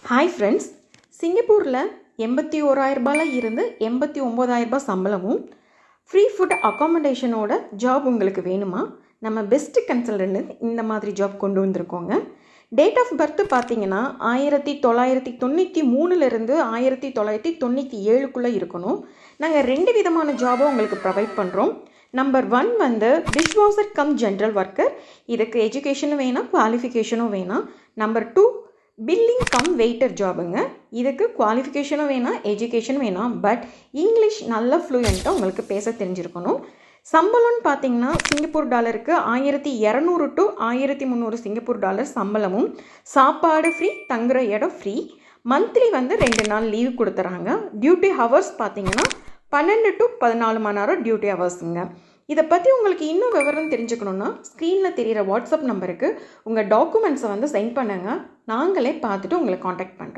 Hi friends, சிங்கப்பூரில் 81,000 இருந்து 89,000 சம்பளமும் ஃப்ரீ ஃபுட் அக்காமடேஷனோட ஜாப் உங்களுக்கு வேணுமா? நம்ம பெஸ்ட் கன்சல்டன்ட் இந்த மாதிரி ஜாப் கொண்டு வந்திருக்கோங்க. டேட் ஆஃப் பர்த் பார்த்தீங்கன்னா 1993லேருந்து 1997க்குள்ளே இருக்கணும். நாங்கள் 2 விதமான ஜாபை உங்களுக்கு ப்ரொவைட் பண்ணுறோம். நம்பர் 1 வந்து டிஷ்வாஷர் கம் ஜென்ரல் ஒர்க்கர். இதுக்கு எஜுகேஷனும் வேணாம், குவாலிஃபிகேஷனும் வேணாம். நம்பர் 2 பில்லிங் கம் வெயிட்டர் ஜாபுங்க. இதுக்கு குவாலிஃபிகேஷனும் வேணாம், எஜுகேஷனும் வேணாம், பட் இங்கிலீஷ் நல்ல ஃப்ளூயண்ட்டாக உங்களுக்கு பேச தெரிஞ்சிருக்கணும். சம்பளம்னு பார்த்தீங்கன்னா சிங்கப்பூர் டாலருக்கு 1200 to 1300 சிங்கப்பூர் டாலர் சம்பளமும், சாப்பாடு ஃப்ரீ, தங்குற இடம் ஃப்ரீ. மந்த்லி வந்து 2 நாள் லீவ் கொடுத்துறாங்க. டியூட்டி ஹவர்ஸ் பார்த்தீங்கன்னா 12 to 14 மணி நேரம் டியூட்டி ஹவர்ஸுங்க. இதை பற்றி உங்களுக்கு இன்னும் விவரம் தெரிஞ்சுக்கணுன்னா ஸ்க்ரீனில் தெரிகிற வாட்ஸ்அப் நம்பருக்கு உங்கள் டாக்குமெண்ட்ஸை வந்து சென்ட் பண்ணுங்கள். நாங்களே பார்த்துட்டு உங்களை காண்டாக்ட் பண்ணுறோம்.